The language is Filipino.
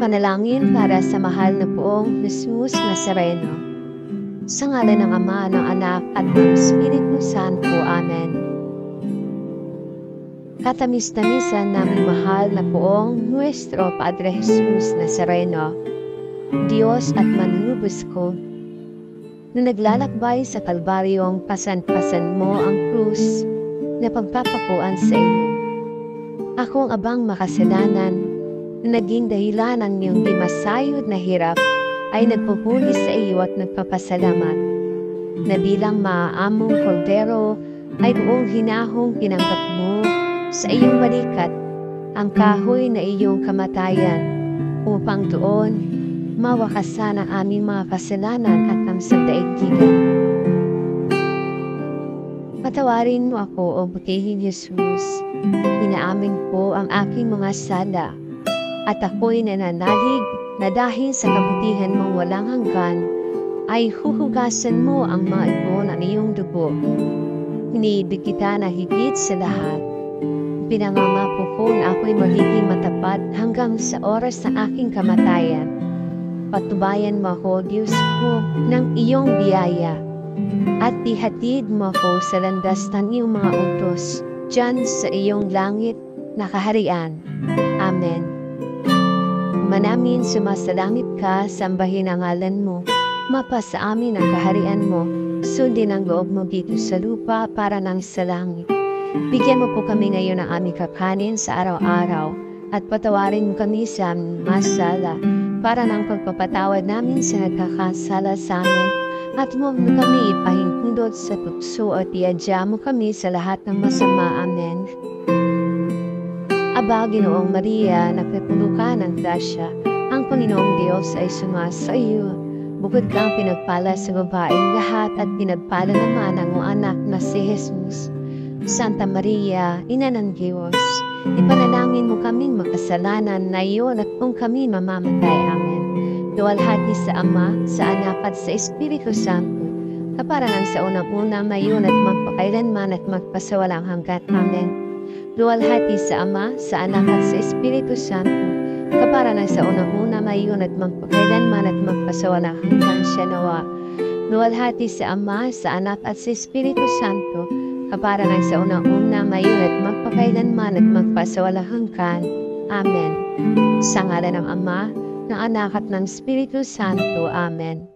Panalangin para sa mahal na poong Jesus Nazareno. Sa ngalan ng Ama, ng Anak, at ng Espiritu Santo. Amen. Katamis-tamisan naming mahal na poong Nuestro Padre Jesus Nazareno, Diyos at manlubos ko, na naglalakbay sa Kalbaryong pasan-pasan mo ang krus na pagpapakuan sa iyo. Ako ang abang makasalanan na naging dahilan ng iyong di masayod na hirap ay nagpupuli sa iyo at nagpapasalamat na bilang maaamong kordero ay buong hinahong tinanggap mo sa iyong balikat ang kahoy na iyong kamatayan upang doon mawakasan ang aming mga kasalanan at ang sandaigdigan. Patawarin mo ako, O butihing Jesus. Inaamin ko ang aking mga sala at ako'y nananalig na dahil sa kabutihan mong walang hanggan ay huhugasan mo ang mga ito ng iyong dugo. Iniibig kita na higit sa lahat. Pinangangako ko na ako'y magiging matapat hanggang sa oras ng aking kamatayan. Patubayan mo ako, Diyos ko, ng iyong biyaya at ihatid mo ako sa landas ng iyong mga utos diyan sa iyong langit na kaharian. Amen. Manamin sumasalangit ka, sambahin ang ngalan mo, mapasa amin ang kaharian mo, sundin ang loob mo dito sa lupa para nang sa langit. Bigyan mo po kami ngayon ng aming kakanin sa araw-araw at patawarin mo kami sa aming masala para nang pagpapatawad namin sa nagkakasala sa amin at huwag mo kami ipahintulot sa tukso at iadya mo kami sa lahat ng masama. Amen. Aba, Ginoong Maria, napupuno ka ng grasya, ang Panginoong Diyos ay sumasa iyo. Bukod kang pinagpala sa babaeng lahat at pinagpala naman ang iyong anak na si Jesus. Santa Maria, Ina ng Diyos, ipanalangin mo kaming makasalanan na iyon at kung kami mamamatay. Amen. Luwalhati sa Ama, sa Anak at sa Espiritu Santo, kaparangan sa unang-una, ngayon at magpakailanman at magpasawalang hanggan. Amen. Luwalhati sa Ama, sa Anak at sa Espiritu Santo, kaparangan sa unang-una, ngayon at magpakailanman at magpasawalang hanggan. Siya nawa. Luwalhati sa Ama, sa Anak at sa Espiritu Santo, kaparangan sa unang-una, ngayon at magpakailanman at magpasawalang hanggan. Amen. Sa ngalan ng Ama, ng Anak at ng Espiritu Santo. Amen.